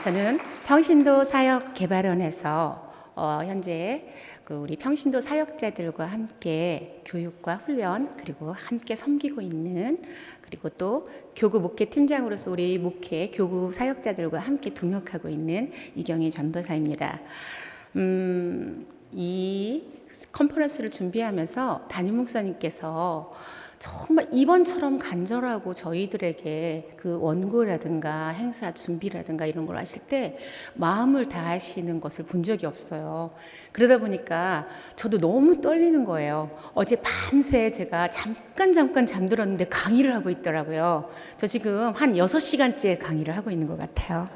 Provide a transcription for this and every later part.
저는 평신도 사역개발원에서 현재 우리 평신도 사역자들과 함께 교육과 훈련 그리고 함께 섬기고 있는, 그리고 또 교구 목회 팀장으로서 우리 목회 교구 사역자들과 함께 동역하고 있는 이경희 전도사입니다. 이 컨퍼런스를 준비하면서 담임 목사님께서 정말 이번처럼 간절하고 저희들에게 그 원고라든가 행사 준비라든가 이런 걸 하실 때 마음을 다하시는 것을 본 적이 없어요. 그러다 보니까 저도 너무 떨리는 거예요. 어제 밤새 제가 잠깐 잠들었는데 강의를 하고 있더라고요. 저 지금 한 6시간째 강의를 하고 있는 것 같아요.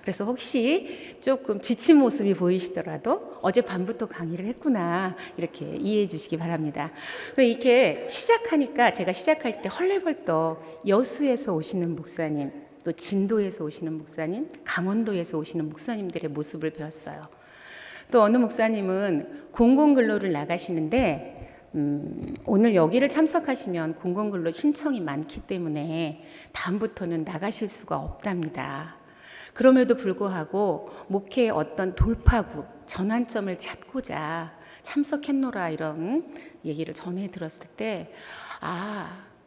그래서 혹시 조금 지친 모습이 보이시더라도 어젯밤부터 강의를 했구나, 이렇게 이해해 주시기 바랍니다. 이렇게 시작하니까 제가 시작할 때 헐레벌떡 여수에서 오시는 목사님, 또 진도에서 오시는 목사님, 강원도에서 오시는 목사님들의 모습을 배웠어요. 또 어느 목사님은 공공근로를 나가시는데 오늘 여기를 참석하시면 공공근로 신청이 많기 때문에 다음부터는 나가실 수가 없답니다. 그럼에도 불구하고 목회의 어떤 돌파구, 전환점을 찾고자 참석했노라, 이런 얘기를 전해 들었을 때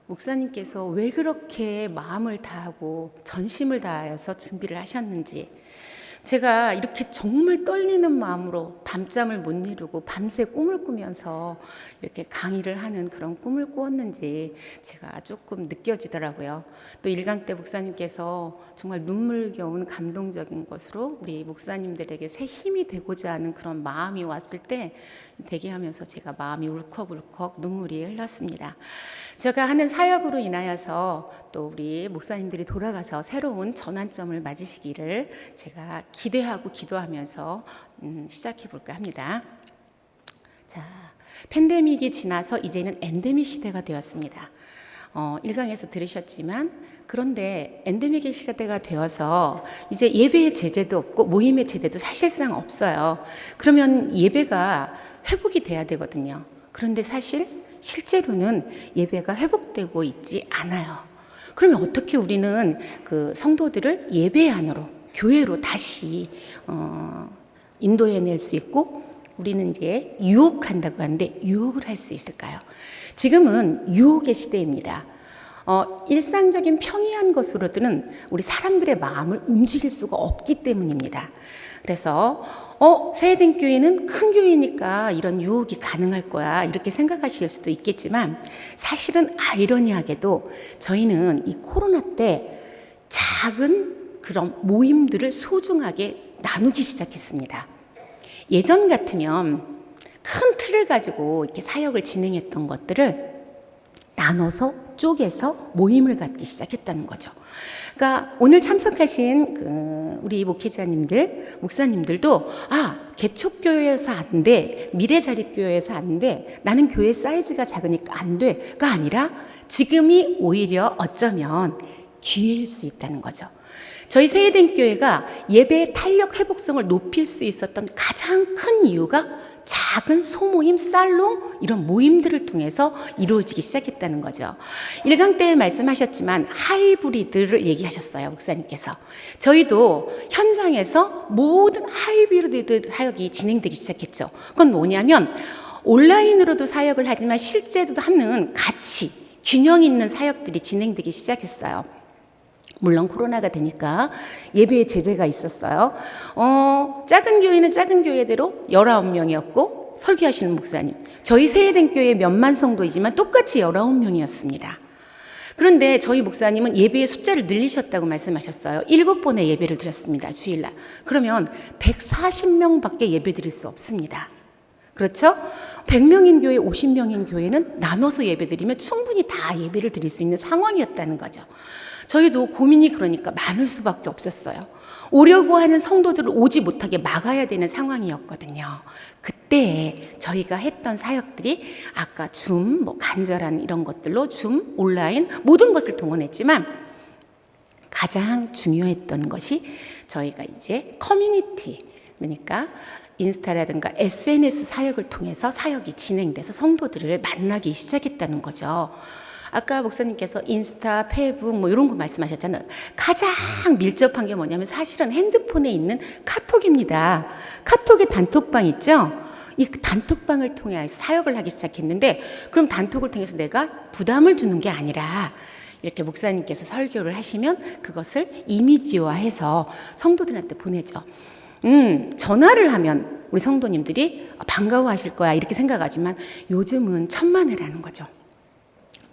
목사님께서 왜 그렇게 마음을 다하고 전심을 다하여서 준비를 하셨는지, 제가 이렇게 정말 떨리는 마음으로 밤잠을 못 이루고 밤새 꿈을 꾸면서 이렇게 강의를 하는 그런 꿈을 꾸었는지 제가 조금 느껴지더라고요. 또 일강 때 목사님께서 정말 눈물겨운 감동적인 것으로 우리 목사님들에게 새 힘이 되고자 하는 그런 마음이 왔을 때 대기하면서 제가 마음이 울컥울컥 눈물이 흘렀습니다. 제가 하는 사역으로 인하여서 또 우리 목사님들이 돌아가서 새로운 전환점을 맞으시기를 제가 기대하고 기도하면서 시작해 볼까 합니다. 자, 팬데믹이 지나서 이제는 엔데믹 시대가 되었습니다. 1강에서 들으셨지만, 그런데 엔데믹의 시대가 되어서 이제 예배의 제재도 없고 모임의 제재도 사실상 없어요. 그러면 예배가 회복이 돼야 되거든요. 그런데 실제로는 예배가 회복되고 있지 않아요. 그러면 어떻게 우리는 그 성도들을 예배 안으로, 교회로 다시 인도해낼 수 있고, 우리는 이제 유혹한다고 하는데 유혹을 할 수 있을까요? 지금은 유혹의 시대입니다. 일상적인 평이한 것으로들은 우리 사람들의 마음을 움직일 수가 없기 때문입니다. 그래서 세해된 교회는 큰 교회니까 이런 유혹이 가능할 거야, 이렇게 생각하실 수도 있겠지만, 사실은 아이러니하게도 저희는 이 코로나 때 작은 그런 모임들을 소중하게 나누기 시작했습니다. 예전 같으면 큰 틀을 가지고 이렇게 사역을 진행했던 것들을 나눠서 쪼개서 모임을 갖기 시작했다는 거죠. 그러니까 오늘 참석하신 우리 목회자님들, 목사님들도 개척교회에서 안 돼, 미래자립교회에서 안 돼, 나는 교회 사이즈가 작으니까 안 돼가 아니라 지금이 오히려 어쩌면 기회일 수 있다는 거죠. 저희 세해된 교회가 예배의 탄력 회복성을 높일 수 있었던 가장 큰 이유가 작은 소모임, 살롱, 이런 모임들을 통해서 이루어지기 시작했다는 거죠. 1강 때 말씀하셨지만 하이브리드를 얘기하셨어요, 목사님께서. 저희도 현장에서 모든 하이브리드 사역이 진행되기 시작했죠. 그건 뭐냐면 온라인으로도 사역을 하지만 실제로도 하는 같이 균형 있는 사역들이 진행되기 시작했어요. 물론 코로나가 되니까 예배의 제재가 있었어요. 작은 교회는 작은 교회대로 19명이었고 설교하시는 목사님, 저희 세해된 교회 몇만 성도이지만 똑같이 19명이었습니다. 그런데 저희 목사님은 예배의 숫자를 늘리셨다고 말씀하셨어요. 7번의 예배를 드렸습니다, 주일날. 그러면 140명밖에 예배 드릴 수 없습니다. 그렇죠? 100명인 교회, 50명인 교회는 나눠서 예배 드리면 충분히 다 예배를 드릴 수 있는 상황이었다는 거죠. 저희도 고민이 그러니까 많을 수밖에 없었어요. 오려고 하는 성도들을 오지 못하게 막아야 되는 상황이었거든요. 그때 저희가 했던 사역들이 아까 줌, 간절한 이런 것들로 줌, 온라인 모든 것을 동원했지만 가장 중요했던 것이 저희가 이제 커뮤니티, 그러니까 인스타라든가 SNS 사역을 통해서 사역이 진행돼서 성도들을 만나기 시작했다는 거죠. 아까 목사님께서 인스타, 페이북 뭐 이런 거 말씀하셨잖아요. 가장 밀접한 게 뭐냐면 사실은 핸드폰에 있는 카톡입니다. 카톡에 단톡방 있죠? 이 단톡방을 통해 사역을 하기 시작했는데, 그럼 단톡을 통해서 내가 부담을 주는 게 아니라 이렇게 목사님께서 설교를 하시면 그것을 이미지화해서 성도들한테 보내죠. 전화를 하면 우리 성도님들이 반가워하실 거야 이렇게 생각하지만 요즘은 천만에라는 거죠.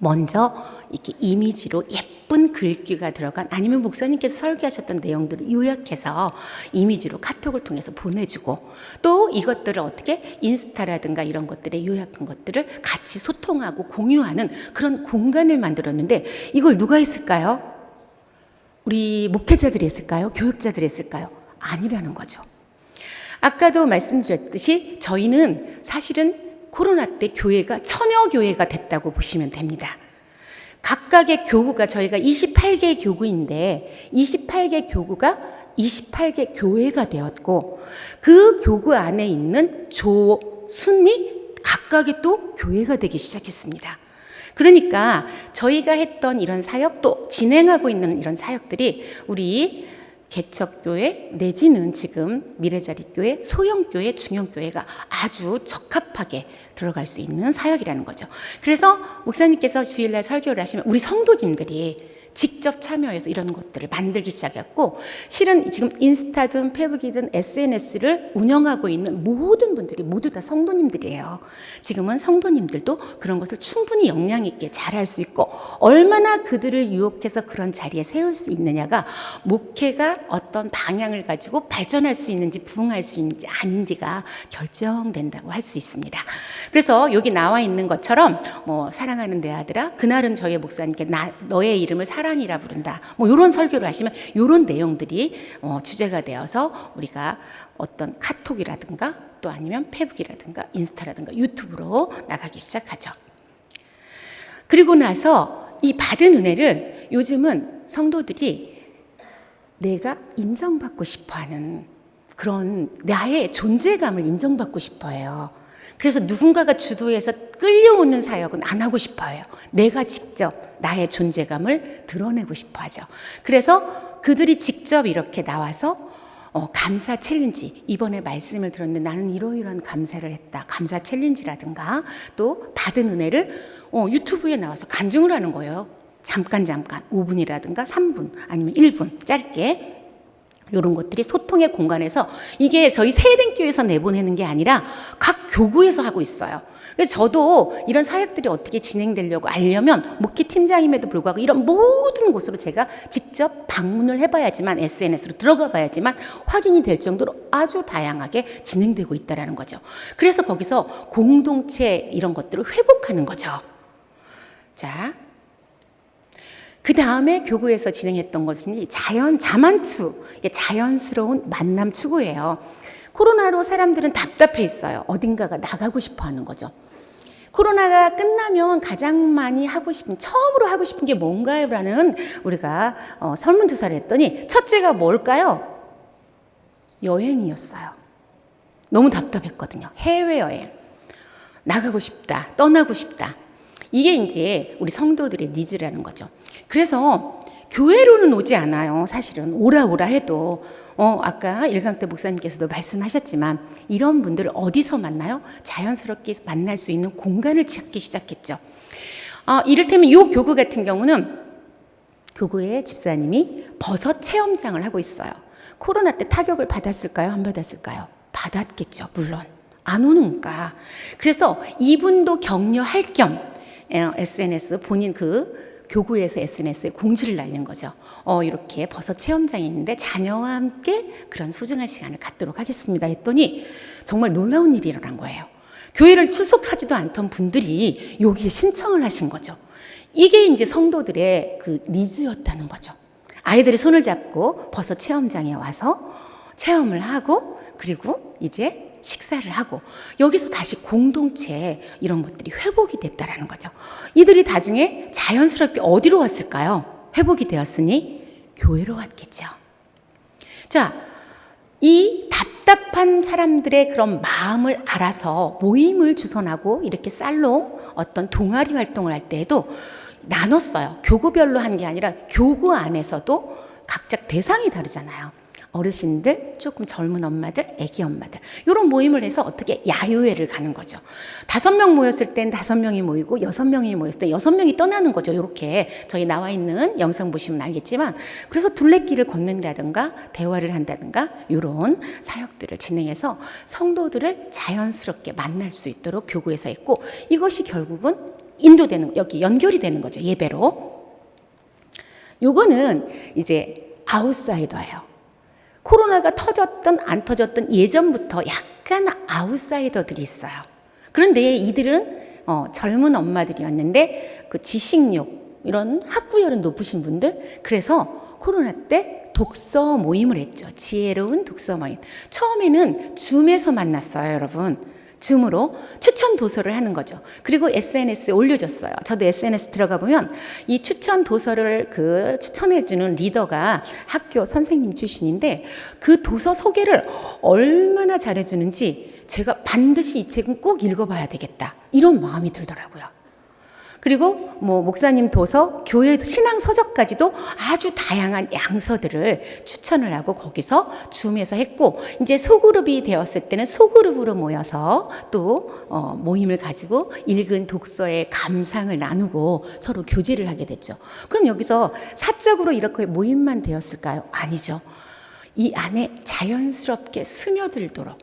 먼저 이렇게 이미지로 예쁜 글귀가 들어간, 아니면 목사님께서 설교하셨던 내용들을 요약해서 이미지로 카톡을 통해서 보내주고, 또 이것들을 어떻게 인스타라든가 이런 것들에 요약한 것들을 같이 소통하고 공유하는 그런 공간을 만들었는데, 이걸 누가 했을까요? 우리 목회자들이 했을까요? 교육자들이 했을까요? 아니라는 거죠. 아까도 말씀드렸듯이 저희는 사실은 코로나 때 교회가 처녀교회가 됐다고 보시면 됩니다. 각각의 교구가, 저희가 28개 교구인데 28개 교구가 28개 교회가 되었고, 그 교구 안에 있는 순이 각각의 또 교회가 되기 시작했습니다. 그러니까 저희가 했던 이런 사역, 또 진행하고 있는 이런 사역들이 우리 개척교회 내지는 지금 미래자립교회, 소형교회, 중형교회가 아주 적합하게 들어갈 수 있는 사역이라는 거죠. 그래서 목사님께서 주일날 설교를 하시면 우리 성도님들이 직접 참여해서 이런 것들을 만들기 시작했고, 실은 지금 인스타든 페북이든 SNS를 운영하고 있는 모든 분들이 모두 다 성도님들이에요. 지금은 성도님들도 그런 것을 충분히 역량 있게 잘할 수 있고, 얼마나 그들을 유혹해서 그런 자리에 세울 수 있느냐가 목회가 어떤 방향을 가지고 발전할 수 있는지 부흥할 수 있는지 아닌지가 결정된다고 할 수 있습니다. 그래서 여기 나와 있는 것처럼 뭐 사랑하는 내 아들아, 그날은 저희 목사님께 너의 이름을 사랑이라 부른다, 뭐 이런 설교를 하시면 이런 내용들이 주제가 되어서 우리가 어떤 카톡이라든가 또 아니면 페북이라든가 인스타라든가 유튜브로 나가기 시작하죠. 그리고 나서 이 받은 은혜를 요즘은 성도들이 내가 인정받고 싶어하는 그런 나의 존재감을 인정받고 싶어해요. 그래서 누군가가 주도해서 끌려오는 사역은 안 하고 싶어해요. 내가 직접 나의 존재감을 드러내고 싶어 하죠. 그래서 그들이 직접 이렇게 나와서 감사 챌린지, 이번에 말씀을 들었는데 나는 이러이러한 감사를 했다, 감사 챌린지라든가, 또 받은 은혜를 유튜브에 나와서 간증을 하는 거예요. 잠깐 5분이라든가 3분 아니면 1분 짧게, 이런 것들이 소통의 공간에서, 이게 저희 세대교회에서 내보내는 게 아니라 각 교구에서 하고 있어요. 그래서 저도 이런 사역들이 어떻게 진행되려고 알려면 목회 팀장임에도 불구하고 이런 모든 곳으로 제가 직접 방문을 해봐야지만, SNS로 들어가 봐야지만 확인이 될 정도로 아주 다양하게 진행되고 있다는 거죠. 그래서 거기서 공동체 이런 것들을 회복하는 거죠. 자, 그 다음에 교구에서 진행했던 것은 자만추, 자연스러운 만남 추구예요. 코로나로 사람들은 답답해 있어요. 어딘가가 나가고 싶어 하는 거죠. 코로나가 끝나면 가장 많이 처음으로 하고 싶은 게 뭔가요? 라는 우리가 설문조사를 했더니 첫째가 뭘까요? 여행이었어요. 너무 답답했거든요. 해외여행. 나가고 싶다, 떠나고 싶다. 이게 이제 우리 성도들의 니즈라는 거죠. 그래서 교회로는 오지 않아요. 사실은 오라 해도 아까 일강태 목사님께서도 말씀하셨지만 이런 분들을 어디서 만나요? 자연스럽게 만날 수 있는 공간을 찾기 시작했죠. 이를테면 이 교구 같은 경우는 교구의 집사님이 버섯 체험장을 하고 있어요. 코로나 때 타격을 받았을까요? 안 받았을까요? 받았겠죠. 물론 안 오는가. 그래서 이분도 격려할 겸 SNS 본인 교구에서 SNS에 공지를 날린 거죠. 이렇게 버섯 체험장이 있는데 자녀와 함께 그런 소중한 시간을 갖도록 하겠습니다 했더니 정말 놀라운 일이 일어난 거예요. 교회를 출석하지도 않던 분들이 여기에 신청을 하신 거죠. 이게 이제 성도들의 그 니즈였다는 거죠. 아이들이 손을 잡고 버섯 체험장에 와서 체험을 하고, 그리고 이제 식사를 하고, 여기서 다시 공동체 이런 것들이 회복이 됐다라는 거죠. 이들이 나중에 자연스럽게 어디로 왔을까요? 회복이 되었으니 교회로 왔겠죠. 자, 이 답답한 사람들의 그런 마음을 알아서 모임을 주선하고 이렇게 살롱 어떤 동아리 활동을 할 때에도 나눴어요. 교구별로 한 게 아니라 교구 안에서도 각자 대상이 다르잖아요. 어르신들, 조금 젊은 엄마들, 아기 엄마들 이런 모임을 해서 어떻게 야유회를 가는 거죠. 5명 모였을 땐 5명이 모이고 6명이 모였을 때 6명이 떠나는 거죠. 이렇게 저희 나와 있는 영상 보시면 알겠지만 그래서 둘레길을 걷는다든가 대화를 한다든가 이런 사역들을 진행해서 성도들을 자연스럽게 만날 수 있도록 교구에서 했고 이것이 결국은 인도되는 여기 연결이 되는 거죠. 예배로. 요거는 이제 아웃사이더예요. 코로나가 터졌던 안 터졌던 예전부터 약간 아웃사이더들이 있어요. 그런데 이들은 젊은 엄마들이었는데 그 지식욕 이런 학구열은 높으신 분들 그래서 코로나 때 독서 모임을 했죠. 지혜로운 독서 모임. 처음에는 줌에서 만났어요, 여러분. 줌으로 추천 도서를 하는 거죠. 그리고 SNS에 올려줬어요. 저도 SNS 들어가 보면 이 추천 도서를 추천해주는 리더가 학교 선생님 출신인데 그 도서 소개를 얼마나 잘해주는지 제가 반드시 이 책은 꼭 읽어봐야 되겠다. 이런 마음이 들더라고요. 그리고 목사님 도서, 교회 신앙 서적까지도 아주 다양한 양서들을 추천을 하고 거기서 줌에서 했고 이제 소그룹이 되었을 때는 소그룹으로 모여서 또 모임을 가지고 읽은 독서의 감상을 나누고 서로 교제를 하게 됐죠. 그럼 여기서 사적으로 이렇게 모임만 되었을까요? 아니죠. 이 안에 자연스럽게 스며들도록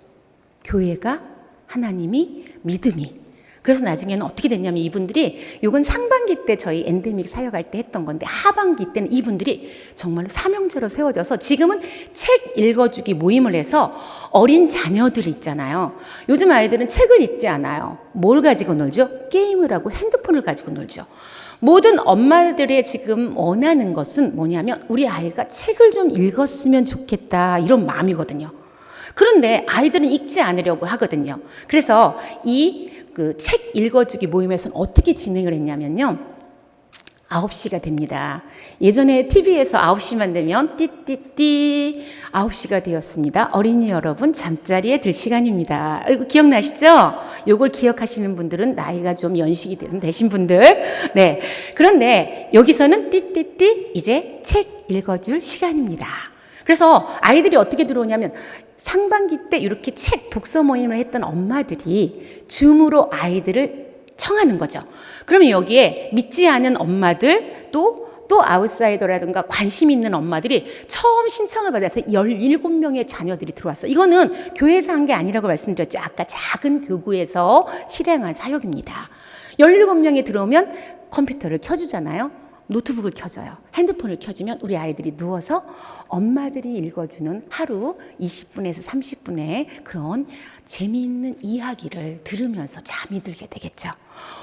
교회가 하나님이 믿음이 그래서 나중에는 어떻게 됐냐면 이분들이 이건 상반기 때 저희 엔데믹 사역할 때 했던 건데 하반기 때는 이분들이 정말로 사명제로 세워져서 지금은 책 읽어주기 모임을 해서 어린 자녀들 있잖아요. 요즘 아이들은 책을 읽지 않아요. 뭘 가지고 놀죠? 게임을 하고 핸드폰을 가지고 놀죠. 모든 엄마들의 지금 원하는 것은 뭐냐면 우리 아이가 책을 좀 읽었으면 좋겠다 이런 마음이거든요. 그런데 아이들은 읽지 않으려고 하거든요. 그래서 이 책 읽어주기 모임에서는 어떻게 진행을 했냐면요. 9시가 됩니다. 예전에 TV에서 9시만 되면 띠띠띠 9시가 되었습니다. 어린이 여러분 잠자리에 들 시간입니다. 이거 기억나시죠? 요걸 기억하시는 분들은 나이가 좀 연식이 되신 분들. 네. 그런데 여기서는 띠띠띠 이제 책 읽어줄 시간입니다. 그래서 아이들이 어떻게 들어오냐면 상반기 때 이렇게 책 독서 모임을 했던 엄마들이 줌으로 아이들을 청하는 거죠. 그러면 여기에 믿지 않은 엄마들 또 아웃사이더라든가 관심 있는 엄마들이 처음 신청을 받아서 17명의 자녀들이 들어왔어요. 이거는 교회에서 한 게 아니라고 말씀드렸죠. 아까 작은 교구에서 실행한 사역입니다. 17명이 들어오면 컴퓨터를 켜주잖아요. 노트북을 켜줘요. 핸드폰을 켜주면 우리 아이들이 누워서 엄마들이 읽어주는 하루 20분에서 30분의 그런 재미있는 이야기를 들으면서 잠이 들게 되겠죠.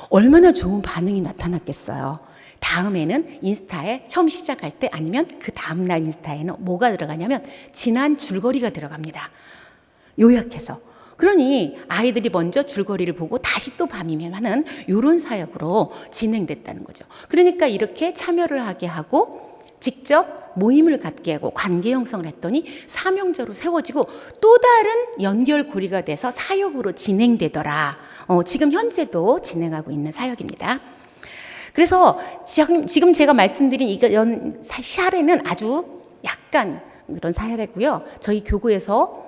얼마나 좋은 반응이 나타났겠어요. 다음에는 인스타에 처음 시작할 때 아니면 그 다음날 인스타에는 뭐가 들어가냐면 지난 줄거리가 들어갑니다. 요약해서. 그러니 아이들이 먼저 줄거리를 보고 다시 또 밤이면 하는 이런 사역으로 진행됐다는 거죠. 그러니까 이렇게 참여를 하게 하고 직접 모임을 갖게 하고 관계 형성을 했더니 사명자로 세워지고 또 다른 연결고리가 돼서 사역으로 진행되더라. 지금 현재도 진행하고 있는 사역입니다. 그래서 지금 제가 말씀드린 이런 사례는 아주 약간 그런 사례고요. 저희 교구에서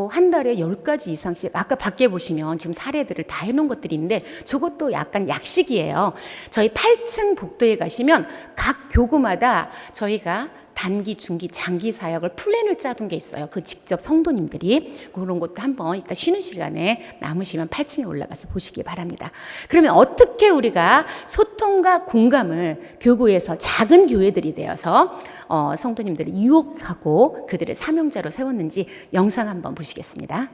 한 달에 10가지 이상씩 아까 밖에 보시면 지금 사례들을 다 해놓은 것들이 있는데 저것도 약간 약식이에요. 저희 8층 복도에 가시면 각 교구마다 저희가 단기, 중기, 장기 사역을 플랜을 짜둔 게 있어요. 그 직접 성도님들이 그런 것도 한번 이따 쉬는 시간에 남으시면 8층에 올라가서 보시기 바랍니다. 그러면 어떻게 우리가 소통과 공감을 교구에서 작은 교회들이 되어서 성도님들을 유혹하고 그들을 사명자로 세웠는지 영상 한번 보시겠습니다.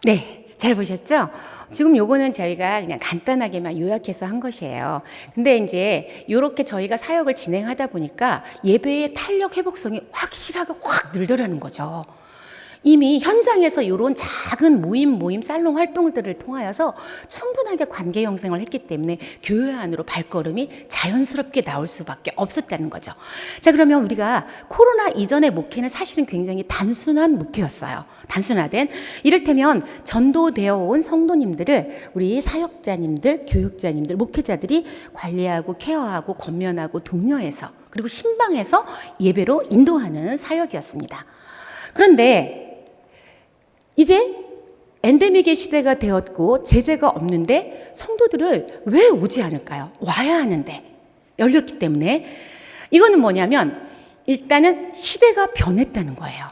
네, 잘 보셨죠? 지금 요거는 저희가 그냥 간단하게만 요약해서 한 것이에요. 근데 이제 요렇게 저희가 사역을 진행하다 보니까 예배의 탄력 회복성이 확실하게 확 늘더라는 거죠. 이미 현장에서 이런 작은 모임 살롱 활동들을 통하여서 충분하게 관계 형성을 했기 때문에 교회 안으로 발걸음이 자연스럽게 나올 수밖에 없었다는 거죠. 자, 그러면 우리가 코로나 이전의 목회는 사실은 굉장히 단순한 목회였어요. 단순화된 이를테면 전도되어 온 성도님들을 우리 사역자님들, 교육자님들, 목회자들이 관리하고 케어하고 권면하고 독려해서 그리고 신방해서 예배로 인도하는 사역이었습니다. 그런데 이제 엔데믹의 시대가 되었고 제재가 없는데 성도들을 왜 오지 않을까요? 와야 하는데 열렸기 때문에 이거는 뭐냐면 일단은 시대가 변했다는 거예요.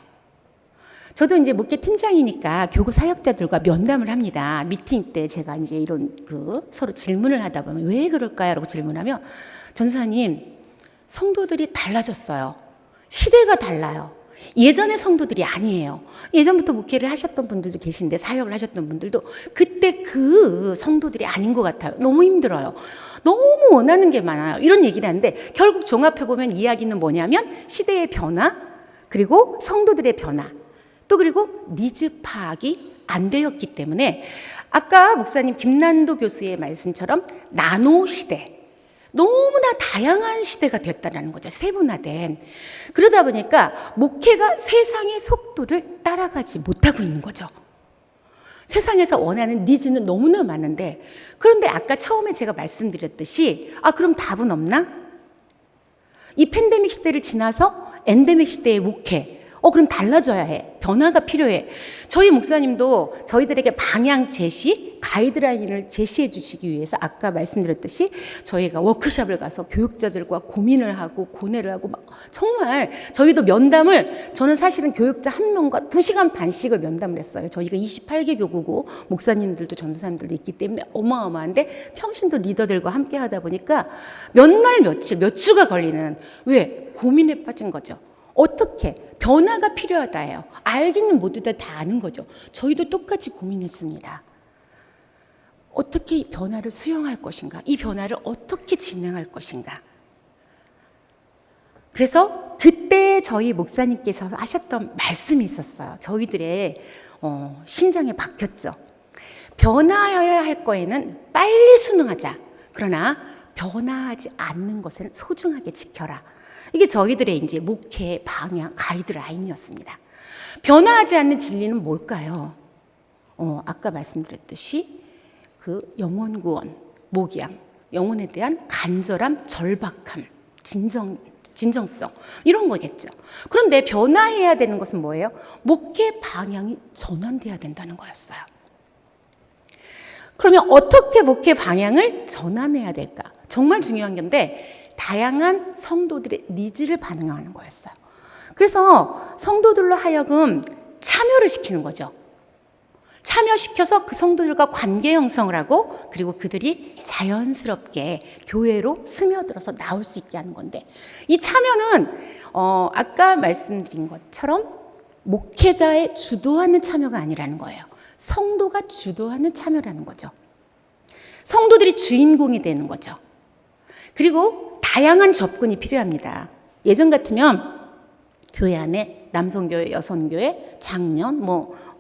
저도 이제 목회 팀장이니까 교구 사역자들과 면담을 합니다. 미팅 때 제가 이제 이런 서로 질문을 하다 보면 왜 그럴까요? 라고 질문하면 전사님 성도들이 달라졌어요. 시대가 달라요. 예전의 성도들이 아니에요. 예전부터 목회를 하셨던 분들도 계신데 사역을 하셨던 분들도 그때 그 성도들이 아닌 것 같아요. 너무 힘들어요. 너무 원하는 게 많아요. 이런 얘기를 하는데 결국 종합해보면 이야기는 뭐냐면 시대의 변화 그리고 성도들의 변화 또 그리고 니즈 파악이 안 되었기 때문에 아까 목사님 김난도 교수의 말씀처럼 나노 시대 너무나 다양한 시대가 됐다는 거죠. 세분화된. 그러다 보니까 목회가 세상의 속도를 따라가지 못하고 있는 거죠. 세상에서 원하는 니즈는 너무나 많은데 그런데 아까 처음에 제가 말씀드렸듯이 그럼 답은 없나? 이 팬데믹 시대를 지나서 엔데믹 시대의 목회 그럼 달라져야 해. 변화가 필요해. 저희 목사님도 저희들에게 방향 제시, 가이드라인을 제시해 주시기 위해서 아까 말씀드렸듯이 저희가 워크숍을 가서 교육자들과 고민을 하고 고뇌를 하고 막 정말 저희도 면담을 저는 사실은 교육자 한 명과 2시간 반씩을 면담을 했어요. 저희가 28개 교구고 목사님들도 전도사님들도 있기 때문에 어마어마한데 평신도 리더들과 함께 하다 보니까 몇 날 며칠, 몇 주가 걸리는 왜? 고민에 빠진 거죠. 어떻게 변화가 필요하다 해요. 알기는 모두 다 아는 거죠. 저희도 똑같이 고민했습니다. 어떻게 이 변화를 수용할 것인가? 이 변화를 어떻게 진행할 것인가? 그래서 그때 저희 목사님께서 하셨던 말씀이 있었어요. 저희들의 심장에 박혔죠. 변화해야 할 거에는 빨리 순응하자. 그러나 변화하지 않는 것은 소중하게 지켜라. 이게 저희들의 이제 목회 방향 가이드라인이었습니다. 변화하지 않는 진리는 뭘까요? 아까 말씀드렸듯이 그 영혼 구원, 목양, 영혼에 대한 간절함, 절박함, 진정성 이런 거겠죠. 그런데 변화해야 되는 것은 뭐예요? 목회 방향이 전환돼야 된다는 거였어요. 그러면 어떻게 목회 방향을 전환해야 될까? 정말 중요한 건데 다양한 성도들의 니즈를 반영하는 거였어요. 그래서 성도들로 하여금 참여를 시키는 거죠. 참여시켜서 그 성도들과 관계 형성을 하고 그리고 그들이 자연스럽게 교회로 스며들어서 나올 수 있게 하는 건데 이 참여는 아까 말씀드린 것처럼 목회자의 주도하는 참여가 아니라는 거예요. 성도가 주도하는 참여라는 거죠. 성도들이 주인공이 되는 거죠. 그리고 다양한 접근이 필요합니다. 예전 같으면 교회 안에 남성교회, 여성교회, 장년,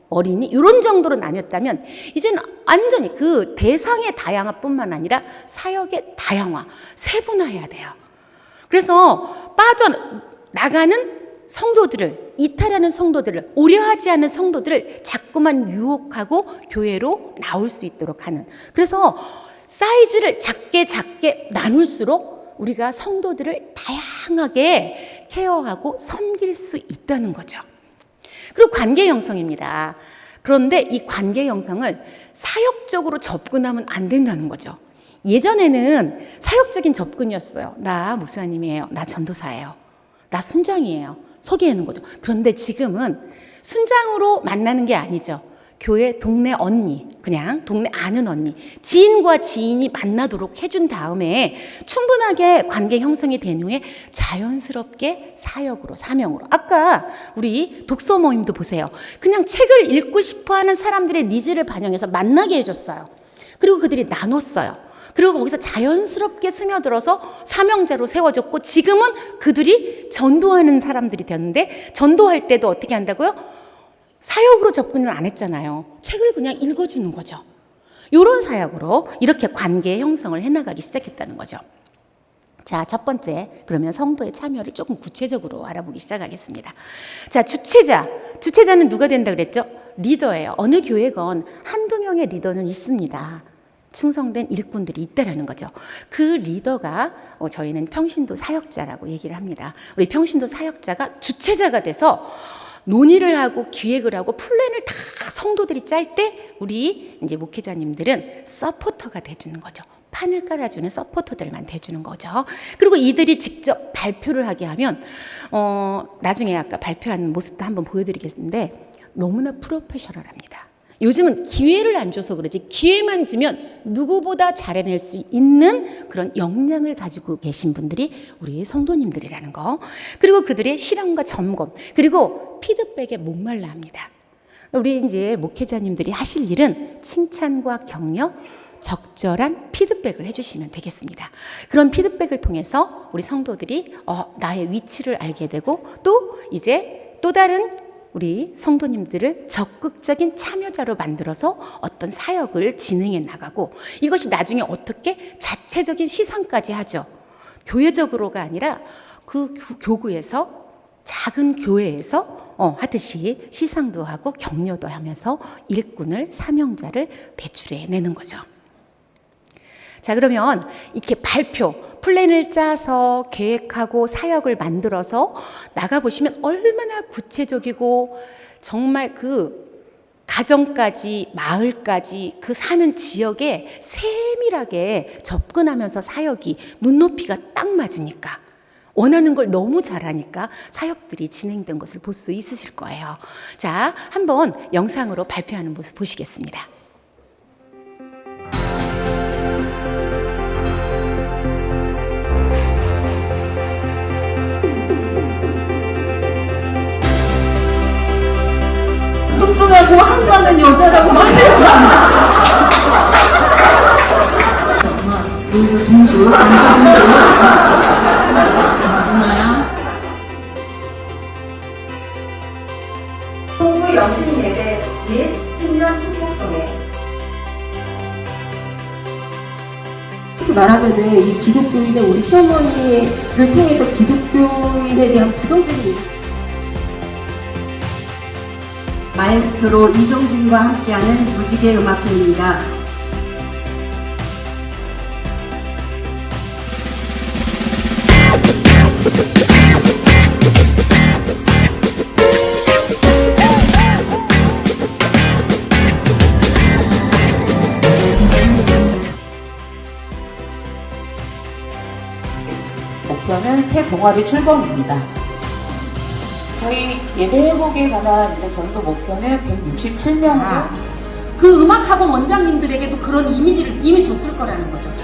어린이 이런 정도로 나뉘었다면 이제는 완전히 그 대상의 다양화뿐만 아니라 사역의 다양화, 세분화해야 돼요. 그래서 빠져나가는 성도들을, 이탈하는 성도들을, 오려하지 않은 성도들을 자꾸만 유혹하고 교회로 나올 수 있도록 하는. 그래서 사이즈를 작게 나눌수록 우리가 성도들을 다양하게 케어하고 섬길 수 있다는 거죠. 그리고 관계 형성입니다. 그런데 이 관계 형성을 사역적으로 접근하면 안 된다는 거죠. 예전에는 사역적인 접근이었어요. 나 목사님이에요. 나 전도사예요. 나 순장이에요. 소개하는 거죠. 그런데 지금은 순장으로 만나는 게 아니죠. 교회 동네 언니, 그냥 동네 아는 언니, 지인과 지인이 만나도록 해준 다음에 충분하게 관계 형성이 된 후에 자연스럽게 사역으로, 사명으로. 아까 우리 독서 모임도 보세요. 그냥 책을 읽고 싶어 하는 사람들의 니즈를 반영해서 만나게 해줬어요. 그리고 그들이 나눴어요. 그리고 거기서 자연스럽게 스며들어서 사명자로 세워졌고, 지금은 그들이 전도하는 사람들이 되었는데, 전도할 때도 어떻게 한다고요? 사역으로 접근을 안 했잖아요. 책을 그냥 읽어주는 거죠. 이런 사역으로 이렇게 관계 형성을 해나가기 시작했다는 거죠. 자, 첫 번째, 그러면 성도의 참여를 조금 구체적으로 알아보기 시작하겠습니다. 자, 주체자는 누가 된다 그랬죠? 리더예요. 어느 교회건 한두 명의 리더는 있습니다. 충성된 일꾼들이 있다라는 거죠. 그 리더가 저희는 평신도 사역자라고 얘기를 합니다. 우리 평신도 사역자가 주체자가 돼서 논의를 하고 기획을 하고 플랜을 다 성도들이 짤 때 우리 이제 목회자님들은 서포터가 돼주는 거죠. 판을 깔아주는 서포터들만 돼주는 거죠. 그리고 이들이 직접 발표를 하게 하면 나중에 아까 발표하는 모습도 한번 보여드리겠는데 너무나 프로페셔널합니다. 요즘은 기회를 안 줘서 그러지, 기회만 주면 누구보다 잘해낼 수 있는 그런 역량을 가지고 계신 분들이 우리 성도님들이라는 거. 그리고 그들의 실험과 점검, 그리고 피드백에 목말라 합니다. 우리 이제 목회자님들이 하실 일은 칭찬과 격려, 적절한 피드백을 해주시면 되겠습니다. 그런 피드백을 통해서 우리 성도들이 나의 위치를 알게 되고, 또 이제 또 다른 우리 성도님들을 적극적인 참여자로 만들어서 어떤 사역을 진행해 나가고, 이것이 나중에 어떻게 자체적인 시상까지 하죠. 교회적으로가 아니라 그 교구에서, 작은 교회에서 하듯이 시상도 하고 격려도 하면서 일꾼을, 사명자를 배출해내는 거죠. 자, 그러면 이렇게 발표, 플랜을 짜서 계획하고 사역을 만들어서 나가보시면 얼마나 구체적이고 정말 그 가정까지, 마을까지, 그 사는 지역에 세밀하게 접근하면서 사역이 눈높이가 딱 맞으니까, 원하는 걸 너무 잘하니까 사역들이 진행된 것을 볼 수 있으실 거예요. 자, 한번 영상으로 발표하는 모습 보시겠습니다. 뚱뚱하고 한 많은 여자라고 말했어. 정말 교회에서 공주 감사합니다. 누나야. 동구 영신 예배 및 신년 축복성회. 말하면은 이 기독교인의 우리 시어머니를 통해서 기독교인에 대한 부정적인 마에스트로 이종진과 함께하는 무지개 음악회입니다. 목표는 새 동아리 출범입니다. 저희 예배 회복에 관한 이제 전도 목표는 167명으로. 그 음악학원 원장님들에게도 그런 이미지를 이미 줬을 거라는 거죠.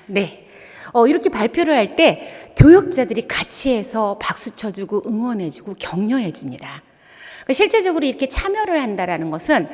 네. 이렇게 발표를 할 때 교역자들이 같이 해서 박수 쳐주고 응원해주고 격려해줍니다. 실제적으로 이렇게 참여를 한다라는 것은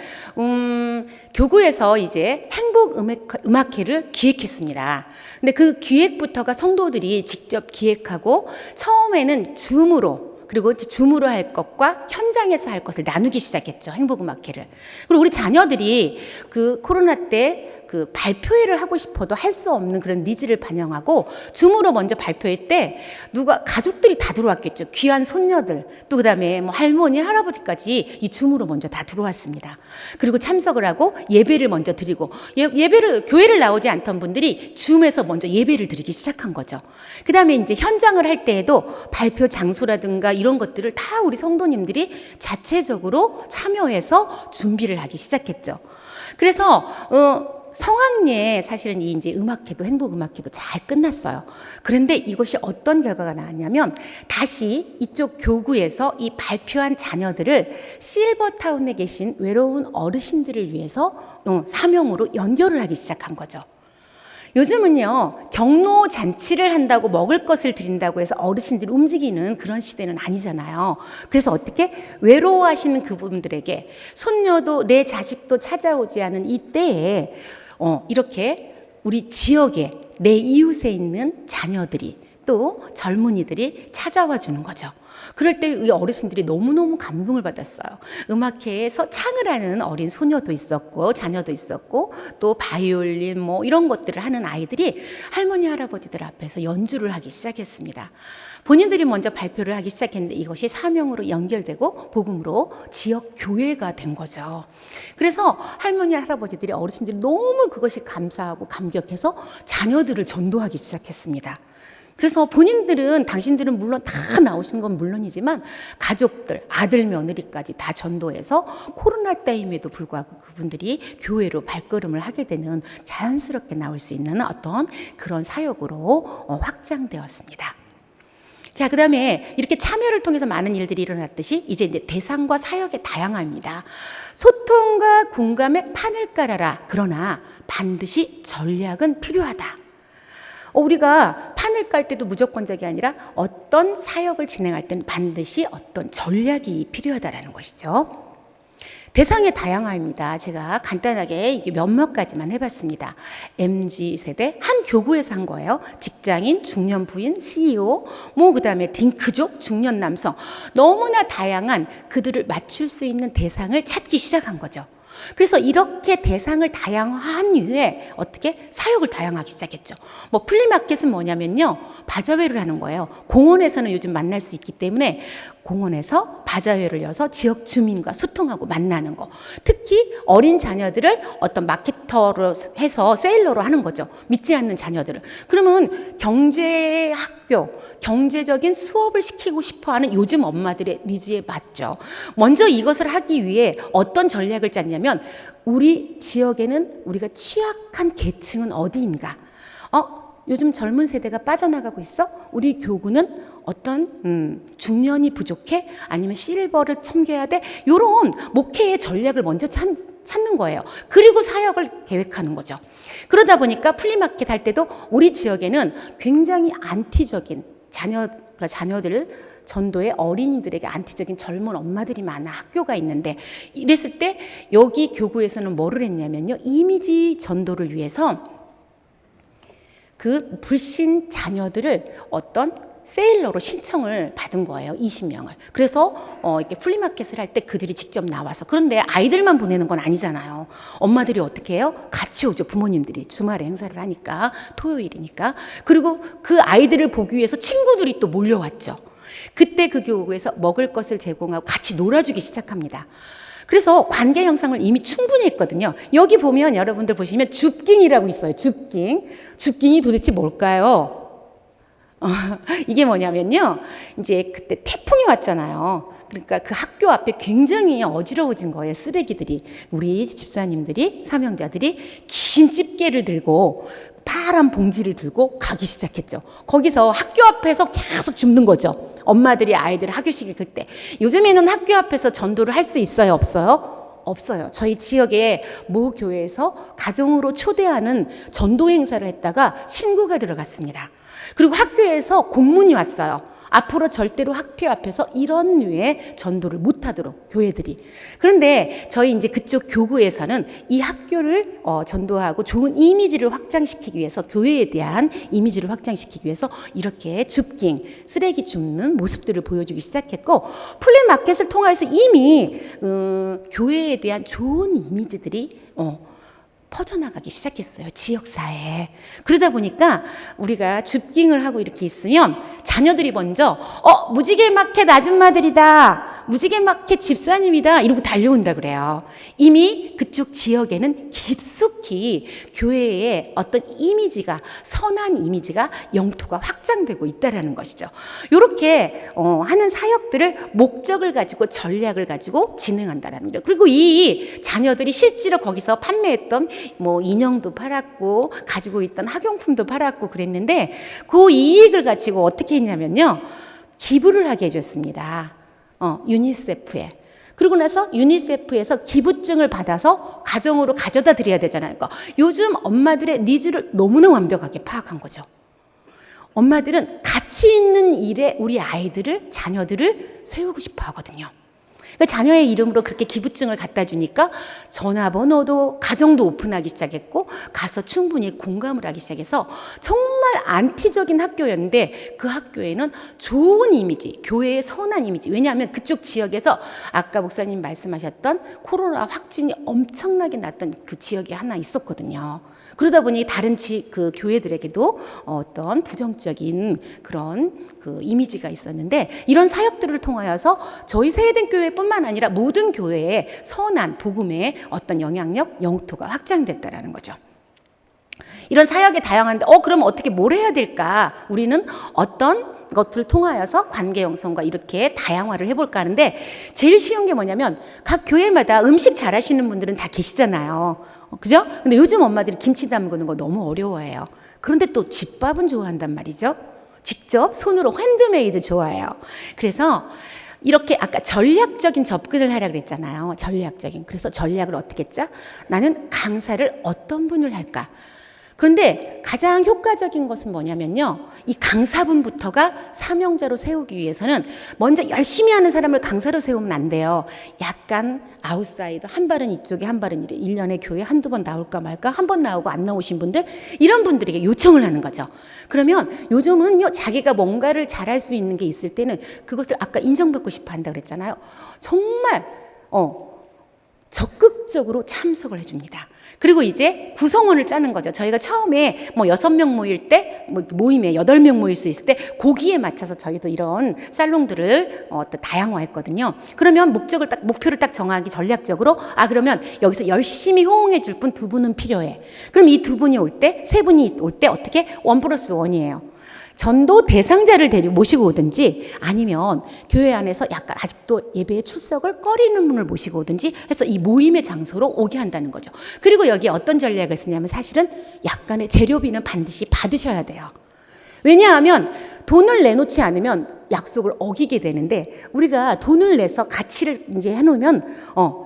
교구에서 이제 행복 음악회를 기획했습니다. 근데 그 기획부터가 성도들이 직접 기획하고 처음에는 줌으로, 그리고 이제 줌으로 할 것과 현장에서 할 것을 나누기 시작했죠. 행복음악회를. 그리고 우리 자녀들이 그 코로나 때 그 발표회를 하고 싶어도 할 수 없는 그런 니즈를 반영하고 줌으로 먼저 발표회 때 누가 가족들이 다 들어왔겠죠. 귀한 손녀들 또 그다음에 뭐 할머니 할아버지까지 이 줌으로 먼저 다 들어왔습니다. 그리고 참석을 하고 예배를 먼저 드리고 예배를 교회를 나오지 않던 분들이 줌에서 먼저 예배를 드리기 시작한 거죠. 그다음에 이제 현장을 할 때에도 발표 장소라든가 이런 것들을 다 우리 성도님들이 자체적으로 참여해서 준비를 하기 시작했죠. 그래서 성황리에 사실은 이 이제 음악회도 행복음악회도 잘 끝났어요. 그런데 이것이 어떤 결과가 나왔냐면 다시 이쪽 교구에서 이 발표한 자녀들을 실버타운에 계신 외로운 어르신들을 위해서 사명으로 연결을 하기 시작한 거죠. 요즘은요, 경로 잔치를 한다고 먹을 것을 드린다고 해서 어르신들이 움직이는 그런 시대는 아니잖아요. 그래서 어떻게 외로워하시는 그분들에게 손녀도 내 자식도 찾아오지 않은 이때에 이렇게 우리 지역에 내 이웃에 있는 자녀들이 또 젊은이들이 찾아와 주는 거죠. 그럴 때 이 어르신들이 너무너무 감동을 받았어요. 음악회에서 창을 하는 어린 소녀도 있었고 자녀도 있었고 또 바이올린 뭐 이런 것들을 하는 아이들이 할머니 할아버지들 앞에서 연주를 하기 시작했습니다. 본인들이 먼저 발표를 하기 시작했는데 이것이 사명으로 연결되고 복음으로 지역 교회가 된 거죠. 그래서 할머니 할아버지들이 어르신들이 너무 그것이 감사하고 감격해서 자녀들을 전도하기 시작했습니다. 그래서 본인들은 당신들은 물론 다 나오시는 건 물론이지만 가족들, 아들, 며느리까지 다 전도해서 코로나 때임에도 불구하고 그분들이 교회로 발걸음을 하게 되는 자연스럽게 나올 수 있는 어떤 그런 사역으로 확장되었습니다. 자, 그 다음에 이렇게 참여를 통해서 많은 일들이 일어났듯이 이제 대상과 사역의 다양함입니다. 소통과 공감의 판을 깔아라. 그러나 반드시 전략은 필요하다. 우리가 판을 깔 때도 무조건적이 아니라 어떤 사역을 진행할 때는 반드시 어떤 전략이 필요하다라는 것이죠. 대상의 다양화입니다. 제가 간단하게 이게 몇몇 가지만 해봤습니다. MZ세대 한 교구에서 한 거예요. 직장인, 중년 부인, CEO, 뭐 그다음에 딩크족, 중년 남성 너무나 다양한 그들을 맞출 수 있는 대상을 찾기 시작한 거죠. 그래서 이렇게 대상을 다양화한 이후에 어떻게 사역을 다양하기 시작했죠. 뭐 플리마켓은 뭐냐면요, 바자회를 하는 거예요. 공원에서는 요즘 만날 수 있기 때문에 공원에서 바자회를 여서 지역 주민과 소통하고 만나는 거. 특히 어린 자녀들을 어떤 마케터로 해서 세일러로 하는 거죠. 믿지 않는 자녀들을. 그러면 경제학교, 경제적인 수업을 시키고 싶어하는 요즘 엄마들의 니즈에 맞죠. 먼저 이것을 하기 위해 어떤 전략을 짰냐면 우리 지역에는 우리가 취약한 계층은 어디인가? 요즘 젊은 세대가 빠져나가고 있어? 우리 교구는 어떤 중년이 부족해? 아니면 실버를 섬겨야 돼? 이런 목회의 전략을 먼저 찾는 거예요. 그리고 사역을 계획하는 거죠. 그러다 보니까 플리마켓 할 때도 우리 지역에는 굉장히 안티적인 자녀들을 전도에 어린이들에게 안티적인 젊은 엄마들이 많아 학교가 있는데 이랬을 때 여기 교구에서는 뭐를 했냐면요. 이미지 전도를 위해서 그 불신 자녀들을 어떤 세일러로 신청을 받은 거예요. 20명을. 그래서 이렇게 플리마켓을 할 때 그들이 직접 나와서. 그런데 아이들만 보내는 건 아니잖아요. 엄마들이 어떻게 해요? 같이 오죠. 부모님들이 주말에 행사를 하니까 토요일이니까. 그리고 그 아이들을 보기 위해서 친구들이 또 몰려왔죠. 그때 그 교구에서 먹을 것을 제공하고 같이 놀아주기 시작합니다. 그래서 관계 형성을 이미 충분히 했거든요. 여기 보면 여러분들 보시면 줍깅이라고 있어요. 줍깅. 줍깅이 도대체 뭘까요? 이게 뭐냐면요. 이제 그때 태풍이 왔잖아요. 그러니까 그 학교 앞에 굉장히 어지러워진 거예요. 쓰레기들이. 우리 집사님들이, 사명자들이 긴 집게를 들고 파란 봉지를 들고 가기 시작했죠. 거기서 학교 앞에서 계속 줍는 거죠. 엄마들이 아이들을 학교식을 글 때. 요즘에는 학교 앞에서 전도를 할 수 있어요? 없어요? 없어요. 저희 지역의 모 교회에서 가정으로 초대하는 전도 행사를 했다가 신고가 들어갔습니다. 그리고 학교에서 공문이 왔어요. 앞으로 절대로 학교 앞에서 이런 류의 전도를 못하도록 교회들이. 그런데 저희 이제 그쪽 교구에서는 이 학교를 전도하고 좋은 이미지를 확장시키기 위해서 교회에 대한 이미지를 확장시키기 위해서 이렇게 줍깅, 쓰레기 줍는 모습들을 보여주기 시작했고 플리마켓을 통해서 이미 교회에 대한 좋은 이미지들이 퍼져나가기 시작했어요. 지역사회에. 그러다 보니까 우리가 줍깅을 하고 이렇게 있으면 자녀들이 먼저 무지개마켓 아줌마들이다. 무지개마켓 집사님이다. 이러고 달려온다 그래요. 이미 그쪽 지역에는 깊숙이 교회의 어떤 이미지가, 선한 이미지가, 영토가 확장되고 있다라는 것이죠. 이렇게 하는 사역들을 목적을 가지고 전략을 가지고 진행한다라는 거죠. 그리고 이 자녀들이 실제로 거기서 판매했던 뭐 인형도 팔았고 가지고 있던 학용품도 팔았고 그랬는데 그 이익을 가지고 어떻게 했냐면요. 기부를 하게 해줬습니다. 유니세프에. 그러고 나서 유니세프에서 기부증을 받아서 가정으로 가져다 드려야 되잖아요. 그러니까 요즘 엄마들의 니즈를 너무나 완벽하게 파악한 거죠. 엄마들은 가치 있는 일에 우리 아이들을, 자녀들을 세우고 싶어 하거든요. 그러니까 자녀의 이름으로 그렇게 기부증을 갖다 주니까 전화번호도 가정도 오픈하기 시작했고 가서 충분히 공감을 하기 시작해서 정말 안티적인 학교였는데 그 학교에는 좋은 이미지, 교회의 선한 이미지. 왜냐하면 그쪽 지역에서 아까 목사님 말씀하셨던 코로나 확진이 엄청나게 났던 그 지역이 하나 있었거든요. 그러다 보니 다른 그 교회들에게도 어떤 부정적인 그런 그 이미지가 있었는데 이런 사역들을 통하여서 저희 세해된 교회뿐만 아니라 모든 교회에 선한 복음의 어떤 영향력, 영토가 확장됐다라는 거죠. 이런 사역이 다양한데 그럼 어떻게 뭘 해야 될까? 우리는 어떤 것들을 통하여서 관계 형성과 이렇게 다양화를 해볼까 하는데 제일 쉬운 게 뭐냐면 각 교회마다 음식 잘하시는 분들은 다 계시잖아요. 그죠? 근데 요즘 엄마들이 김치 담그는 거 너무 어려워해요. 그런데 또 집밥은 좋아한단 말이죠. 직접 손으로 핸드메이드 좋아해요. 그래서 이렇게 아까 전략적인 접근을 하라 그랬잖아요. 전략적인. 그래서 전략을 어떻게 짜? 나는 강사를 어떤 분을 할까? 그런데 가장 효과적인 것은 뭐냐면요. 이 강사분부터가 사명자로 세우기 위해서는 먼저 열심히 하는 사람을 강사로 세우면 안 돼요. 약간 아웃사이더, 한 발은 이쪽에 한 발은 이래. 1년에 교회 한두 번 나올까 말까, 한 번 나오고 안 나오신 분들, 이런 분들에게 요청을 하는 거죠. 그러면 요즘은요, 자기가 뭔가를 잘할 수 있는 게 있을 때는 그것을 아까 인정받고 싶어 한다 그랬잖아요. 정말 적극적으로 참석을 해줍니다. 그리고 이제 구성원을 짜는 거죠. 저희가 처음에 6명 모일 때, 모임에 8명 모일 수 있을 때, 거기에 맞춰서 저희도 이런 살롱들을 다양화했거든요. 그러면 목표를 딱 정하기 전략적으로, 그러면 여기서 열심히 호응해 줄 분 2분은 필요해. 그럼 이 2분이 올 때, 3분이 올 때 어떻게? 1+1이에요. 전도 대상자를 모시고 오든지 아니면 교회 안에서 약간 아직도 예배에 출석을 꺼리는 분을 모시고 오든지 해서 이 모임의 장소로 오게 한다는 거죠. 그리고 여기에 어떤 전략을 쓰냐면 사실은 약간의 재료비는 반드시 받으셔야 돼요. 왜냐하면 돈을 내놓지 않으면 약속을 어기게 되는데 우리가 돈을 내서 가치를 이제 해놓으면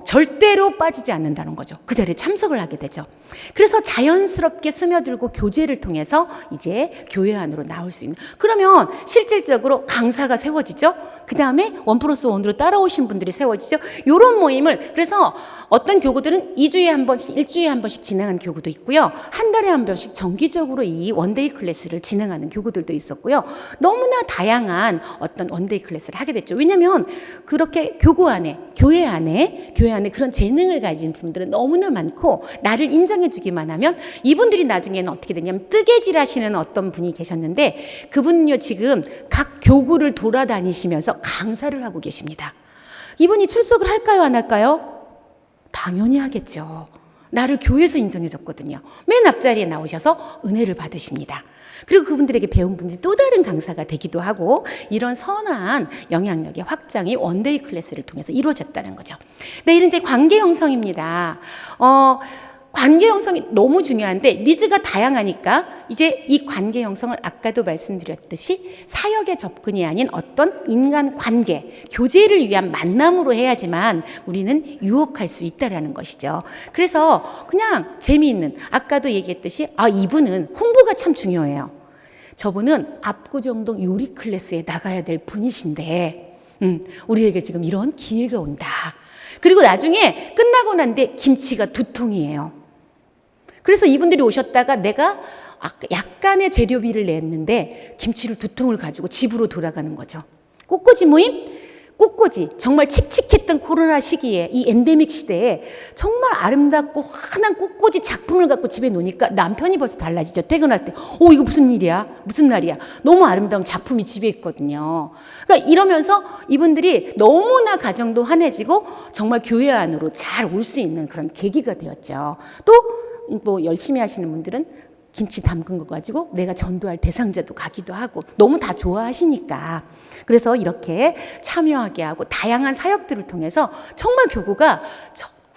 절대로 빠지지 않는다는 거죠. 그 자리에 참석을 하게 되죠. 그래서 자연스럽게 스며들고 교제를 통해서 이제 교회 안으로 나올 수 있는. 그러면 실질적으로 강사가 세워지죠. 그 다음에 1+1으로 따라오신 분들이 세워지죠. 이런 모임을 그래서 어떤 교구들은 2주에 한 번씩, 1주에 한 번씩 진행하는 교구도 있고요. 한 달에 한 번씩 정기적으로 이 원데이 클래스를 진행하는 교구들도 있었고요. 너무나 다양한 어떤 원데이 클래스를 하게 됐죠. 왜냐하면 그렇게 교회 안에 그런 재능을 가진 분들은 너무나 많고 나를 인정해주기만 하면 이분들이 나중에는 어떻게 되냐면 뜨개질 하시는 어떤 분이 계셨는데 그분은요 지금 각 교구를 돌아다니시면서 강사를 하고 계십니다. 이분이 출석을 할까요 안 할까요? 당연히 하겠죠. 나를 교회에서 인정해줬거든요. 맨 앞자리에 나오셔서 은혜를 받으십니다. 그리고 그분들에게 배운 분들이 또 다른 강사가 되기도 하고 이런 선한 영향력의 확장이 원데이 클래스를 통해서 이루어졌다는 거죠. 네, 이런 이제 관계 형성입니다. 관계 형성이 너무 중요한데 니즈가 다양하니까 이제 이 관계 형성을 아까도 말씀드렸듯이 사역의 접근이 아닌 어떤 인간 관계, 교제를 위한 만남으로 해야지만 우리는 유혹할 수 있다라는 것이죠. 그래서 그냥 재미있는 아까도 얘기했듯이 이분은 홍보가 참 중요해요. 저분은 압구정동 요리 클래스에 나가야 될 분이신데 우리에게 지금 이런 기회가 온다. 그리고 나중에 끝나고 난 뒤에 김치가 2통이에요. 그래서 이분들이 오셨다가 내가 약간의 재료비를 냈는데 김치를 2통을 가지고 집으로 돌아가는 거죠. 꽃꽂이 모임? 꽃꽂이, 정말 칙칙했던 코로나 시기에, 이 엔데믹 시대에 정말 아름답고 환한 꽃꽂이 작품을 갖고 집에 놓으니까 남편이 벌써 달라지죠. 퇴근할 때, 이거 무슨 일이야? 무슨 날이야? 너무 아름다운 작품이 집에 있거든요. 그러니까 이러면서 이분들이 너무나 가정도 환해지고 정말 교회 안으로 잘 올 수 있는 그런 계기가 되었죠. 또 뭐 열심히 하시는 분들은 김치 담근 거 가지고 내가 전도할 대상자도 가기도 하고 너무 다 좋아하시니까. 그래서 이렇게 참여하게 하고 다양한 사역들을 통해서 정말 교구가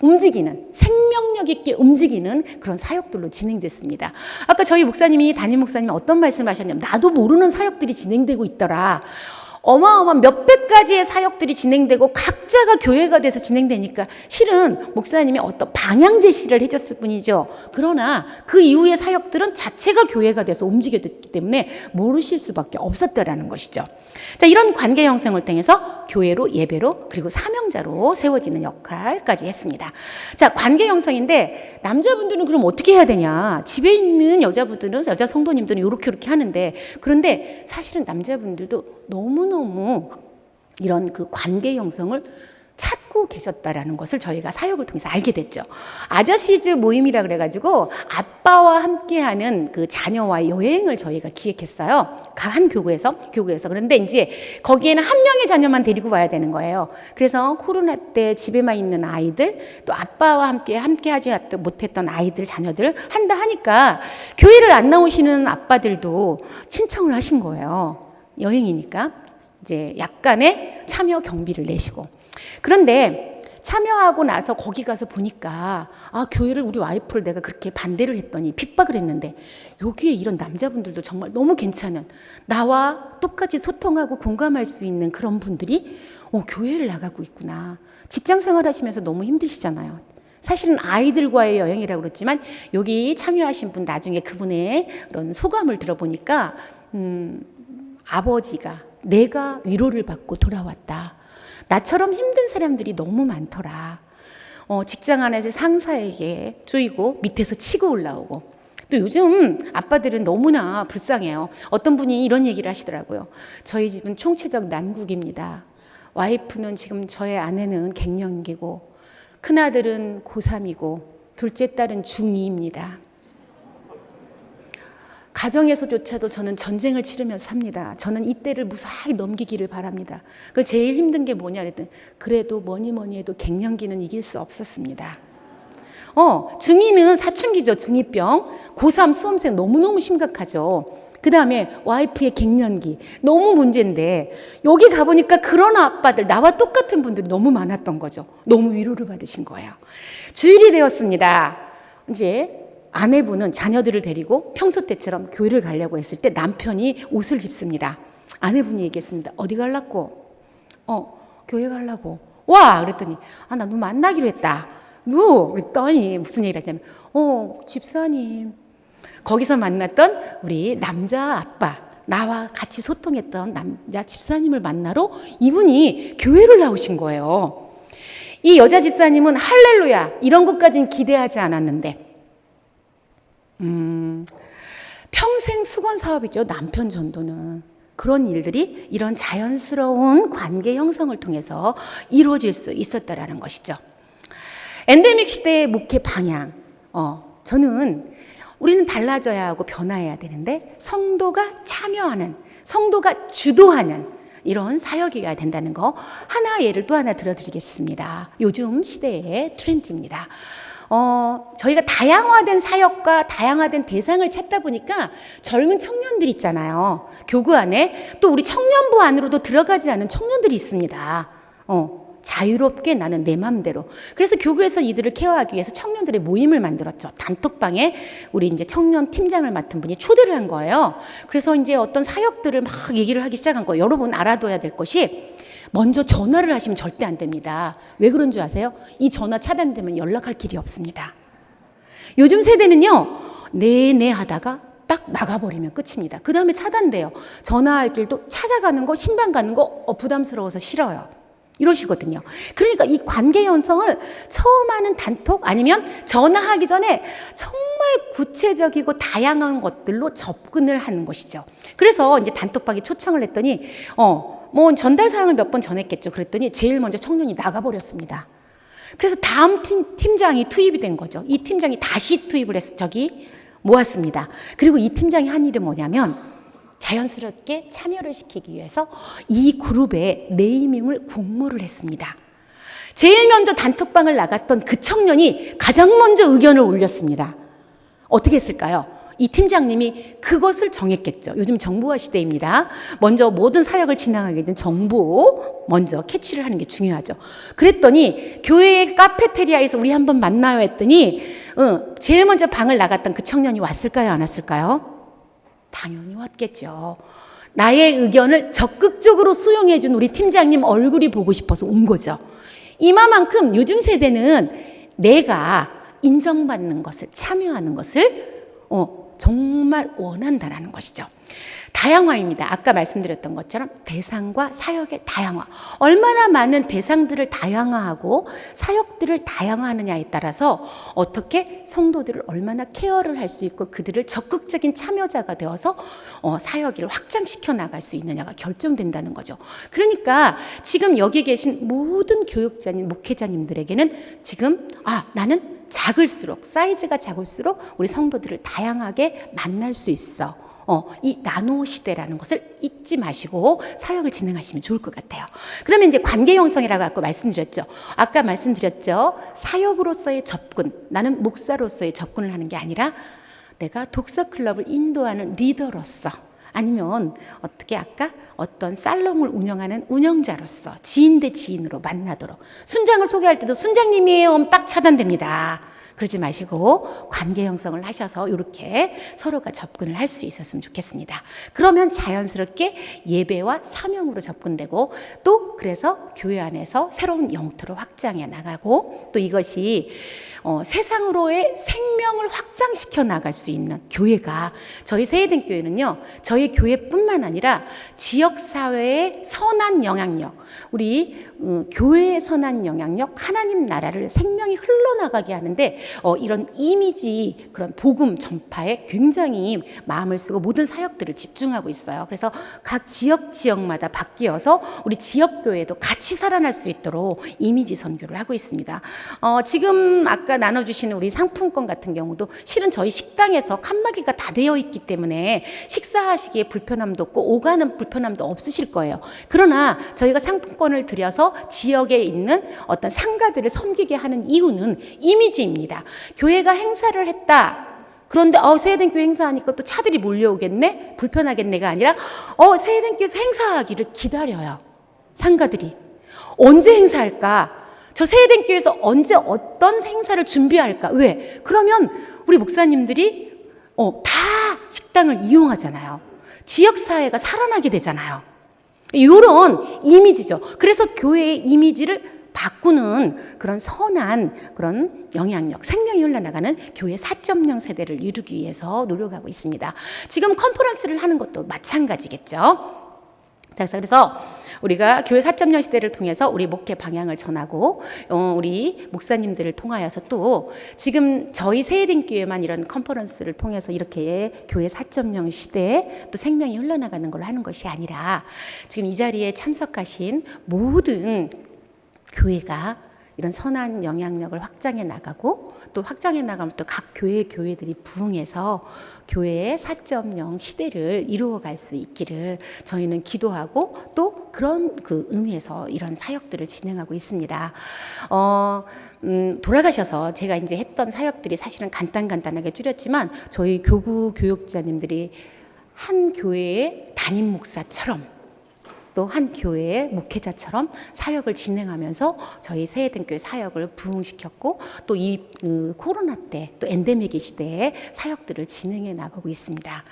움직이는, 생명력 있게 움직이는 그런 사역들로 진행됐습니다. 아까 저희 목사님이, 담임 목사님이 어떤 말씀을 하셨냐면, 나도 모르는 사역들이 진행되고 있더라. 어마어마한 몇백 가지의 사역들이 진행되고 각자가 교회가 돼서 진행되니까 실은 목사님이 어떤 방향 제시를 해줬을 뿐이죠. 그러나 그 이후의 사역들은 자체가 교회가 돼서 움직여졌기 때문에 모르실 수밖에 없었다라는 것이죠. 자, 이런 관계 형성을 통해서 교회로, 예배로, 그리고 사명자로 세워지는 역할까지 했습니다. 자, 관계 형성인데 남자분들은 그럼 어떻게 해야 되냐? 집에 있는 여자분들은, 여자 성도님들은 이렇게 하는데, 그런데 사실은 남자분들도 너무너무 이런 그 관계 형성을 찾고 계셨다라는 것을 저희가 사역을 통해서 알게 됐죠. 아저씨즈 모임이라 그래가지고 아빠와 함께하는 그 자녀와의 여행을 저희가 기획했어요. 한 교구에서. 그런데 이제 거기에는 한 명의 자녀만 데리고 와야 되는 거예요. 그래서 코로나 때 집에만 있는 아이들, 또 아빠와 함께 하지 못했던 아이들, 자녀들 한다 하니까 교회를 안 나오시는 아빠들도 신청을 하신 거예요. 여행이니까 이제 약간의 참여 경비를 내시고. 그런데 참여하고 나서 거기 가서 보니까 교회를, 우리 와이프를 내가 그렇게 반대를 했더니, 핍박을 했는데 여기에 이런 남자분들도 정말 너무 괜찮은, 나와 똑같이 소통하고 공감할 수 있는 그런 분들이 교회를 나가고 있구나. 직장 생활하시면서 너무 힘드시잖아요. 사실은 아이들과의 여행이라고 그랬지만 여기 참여하신 분, 나중에 그분의 그런 소감을 들어보니까 아버지가, 내가 위로를 받고 돌아왔다. 나처럼 힘든 사람들이 너무 많더라. 직장 안에서 상사에게 쪼이고 밑에서 치고 올라오고. 또 요즘 아빠들은 너무나 불쌍해요. 어떤 분이 이런 얘기를 하시더라고요. 저희 집은 총체적 난국입니다. 와이프는 지금, 저의 아내는 갱년기고, 큰아들은 고3이고, 둘째 딸은 중2입니다. 가정에서조차도 저는 전쟁을 치르면서 삽니다. 저는 이때를 무사히 넘기기를 바랍니다. 그 제일 힘든 게 뭐냐 그랬더니, 그래도 뭐니 해도 갱년기는 이길 수 없었습니다. 중2는 사춘기죠. 중2병. 고3 수험생 너무너무 심각하죠. 그 다음에 와이프의 갱년기 너무 문제인데, 여기 가보니까 그런 아빠들, 나와 똑같은 분들이 너무 많았던 거죠. 너무 위로를 받으신 거예요. 주일이 되었습니다. 이제 아내분은 자녀들을 데리고 평소 때처럼 교회를 가려고 했을 때 남편이 옷을 입습니다. 아내분이 얘기했습니다. 어디 갈라고? 교회 가려고. 와! 그랬더니, 나 너 만나기로 했다. 누구? 그랬더니 무슨 얘기를 했냐면, 집사님. 거기서 만났던 우리 남자 아빠, 나와 같이 소통했던 남자 집사님을 만나러 이분이 교회를 나오신 거예요. 이 여자 집사님은 할렐루야, 이런 것까지는 기대하지 않았는데, 평생 수건 사업이죠. 남편 전도는. 그런 일들이 이런 자연스러운 관계 형성을 통해서 이루어질 수 있었다라는 것이죠. 엔데믹 시대의 목회 방향. 저는 우리는 달라져야 하고 변화해야 되는데, 성도가 참여하는, 성도가 주도하는 이런 사역이어야 된다는 거, 예를 또 하나 들어드리겠습니다. 요즘 시대의 트렌드입니다. 저희가 다양화된 사역과 다양화된 대상을 찾다 보니까 젊은 청년들 있잖아요. 교구 안에 또 우리 청년부 안으로도 들어가지 않은 청년들이 있습니다. 자유롭게 나는 내 맘대로. 그래서 교구에서 이들을 케어하기 위해서 청년들의 모임을 만들었죠. 단톡방에 우리 이제 청년 팀장을 맡은 분이 초대를 한 거예요. 그래서 이제 어떤 사역들을 막 얘기를 하기 시작한 거예요. 여러분 알아둬야 될 것이, 먼저 전화를 하시면 절대 안 됩니다. 왜 그런 줄 아세요? 이 전화 차단되면 연락할 길이 없습니다. 요즘 세대는요, 네네 하다가 딱 나가버리면 끝입니다. 그 다음에 차단돼요. 전화할 길도 찾아가는 거, 신방 가는 거 부담스러워서 싫어요. 이러시거든요. 그러니까 이 관계 형성을 처음 하는 단톡 아니면 전화하기 전에 정말 구체적이고 다양한 것들로 접근을 하는 것이죠. 그래서 이제 단톡방에 초청을 했더니 뭐 전달 사항을 몇 번 전했겠죠. 그랬더니 제일 먼저 청년이 나가버렸습니다. 그래서 다음 팀장이 투입이 된 거죠. 이 팀장이 다시 투입을 해서 저기 모았습니다. 그리고 이 팀장이 한 일은 뭐냐면 자연스럽게 참여를 시키기 위해서 이 그룹의 네이밍을 공모를 했습니다. 제일 먼저 단톡방을 나갔던 그 청년이 가장 먼저 의견을 올렸습니다. 어떻게 했을까요? 이 팀장님이 그것을 정했겠죠. 요즘 정보화 시대입니다. 먼저 모든 사역을 진행하게 된 정보 먼저 캐치를 하는 게 중요하죠. 그랬더니 교회 카페테리아에서 우리 한번 만나요 했더니 제일 먼저 방을 나갔던 그 청년이 왔을까요? 안 왔을까요? 당연히 왔겠죠. 나의 의견을 적극적으로 수용해 준 우리 팀장님 얼굴이 보고 싶어서 온 거죠. 이마만큼 요즘 세대는 내가 인정받는 것을, 참여하는 것을 정말 원한다라는 것이죠. 다양화입니다. 아까 말씀드렸던 것처럼 대상과 사역의 다양화. 얼마나 많은 대상들을 다양화하고 사역들을 다양화하느냐에 따라서 어떻게 성도들을 얼마나 케어를 할 수 있고 그들을 적극적인 참여자가 되어서 사역을 확장시켜 나갈 수 있느냐가 결정된다는 거죠. 그러니까 지금 여기 계신 모든 교육자님, 목회자님들에게는 지금 나는 작을수록, 사이즈가 작을수록 우리 성도들을 다양하게 만날 수 있어. 이 나노 시대라는 것을 잊지 마시고 사역을 진행하시면 좋을 것 같아요. 그러면 이제 관계 형성이라고 아까 말씀드렸죠. 아까 말씀드렸죠. 사역으로서의 접근, 나는 목사로서의 접근을 하는 게 아니라 내가 독서 클럽을 인도하는 리더로서 아니면 어떻게 아까 어떤 살롱을 운영하는 운영자로서 지인 대 지인으로 만나도록 순장을 소개할 때도 순장님이에요 하면 딱 차단됩니다. 그러지 마시고 관계 형성을 하셔서 이렇게 서로가 접근을 할 수 있었으면 좋겠습니다. 그러면 자연스럽게 예배와 사명으로 접근되고 또 그래서 교회 안에서 새로운 영토로 확장해 나가고 또 이것이 세상으로의 생명을 확장시켜 나갈 수 있는 교회가 저희 세이든 교회는요. 저희 교회뿐만 아니라 지역사회의 선한 영향력 우리 교회의 선한 영향력 하나님 나라를 생명이 흘러나가게 하는데 이런 이미지 그런 복음 전파에 굉장히 마음을 쓰고 모든 사역들을 집중하고 있어요. 그래서 각 지역마다 바뀌어서 우리 지역교회도 같이 살아날 수 있도록 이미지 선교를 하고 있습니다. 지금 아까 나눠주시는 우리 상품권 같은 경우도 실은 저희 식당에서 칸막이가 다 되어 있기 때문에 식사하시기에 불편함도 없고 오가는 불편함도 없으실 거예요. 그러나 저희가 상품권을 드려서 지역에 있는 어떤 상가들을 섬기게 하는 이유는 이미지입니다. 교회가 행사를 했다. 그런데 세이든 교회 행사하니까 또 차들이 몰려오겠네? 불편하겠네가 아니라 세이든 교회에서 행사하기를 기다려요. 상가들이. 언제 행사할까? 저 세이든 교회에서 언제 어떤 행사를 준비할까? 왜? 그러면 우리 목사님들이 다 식당을 이용하잖아요. 지역사회가 살아나게 되잖아요. 이런 이미지죠. 그래서 교회의 이미지를 바꾸는 그런 선한 그런 영향력, 생명이 흘러나가는 교회 4.0 세대를 이루기 위해서 노력하고 있습니다. 지금 컨퍼런스를 하는 것도 마찬가지겠죠. 그래서 우리가 교회 4.0 시대를 통해서 우리 목회 방향을 전하고 우리 목사님들을 통하여서 또 지금 저희 세이든 교회만 이런 컨퍼런스를 통해서 이렇게 교회 4.0 시대에 또 생명이 흘러나가는 걸 하는 것이 아니라 지금 이 자리에 참석하신 모든 교회가 이런 선한 영향력을 확장해 나가고 또 확장해 나가면 또 각 교회들이 부흥해서 교회의 4.0 시대를 이루어갈 수 있기를 저희는 기도하고 또 그런 그 의미에서 이런 사역들을 진행하고 있습니다. 돌아가셔서 제가 이제 했던 사역들이 사실은 간단하게 줄였지만 저희 교구 교육자님들이 한 교회의 담임 목사처럼 또 한 교회의 목회자처럼 사역을 진행하면서 저희 세이든교회 사역을 부흥시켰고 또 이 코로나 때 또 엔데믹 시대에 사역들을 진행해 나가고 있습니다.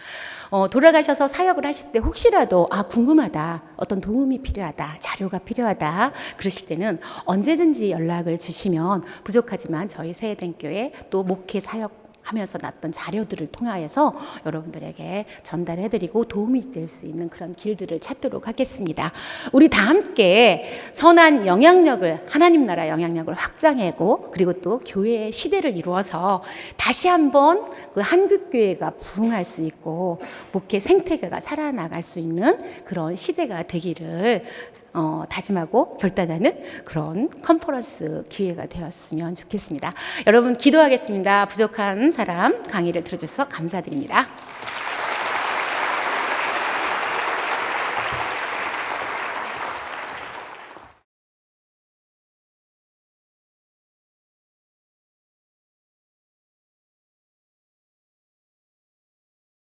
돌아가셔서 사역을 하실 때 혹시라도 궁금하다, 어떤 도움이 필요하다, 자료가 필요하다 그러실 때는 언제든지 연락을 주시면 부족하지만 저희 세이든교회 또 목회 사역 하면서 났던 자료들을 통하여서 여러분들에게 전달해드리고 도움이 될 수 있는 그런 길들을 찾도록 하겠습니다. 우리 다 함께 선한 영향력을, 하나님 나라 영향력을 확장하고 그리고 또 교회의 시대를 이루어서 다시 한번 그 한국교회가 부흥할 수 있고 목회 생태계가 살아나갈 수 있는 그런 시대가 되기를 다짐하고 결단하는 그런 컨퍼런스 기회가 되었으면 좋겠습니다. 여러분 기도하겠습니다. 부족한 사람 강의를 들어주셔서 감사드립니다.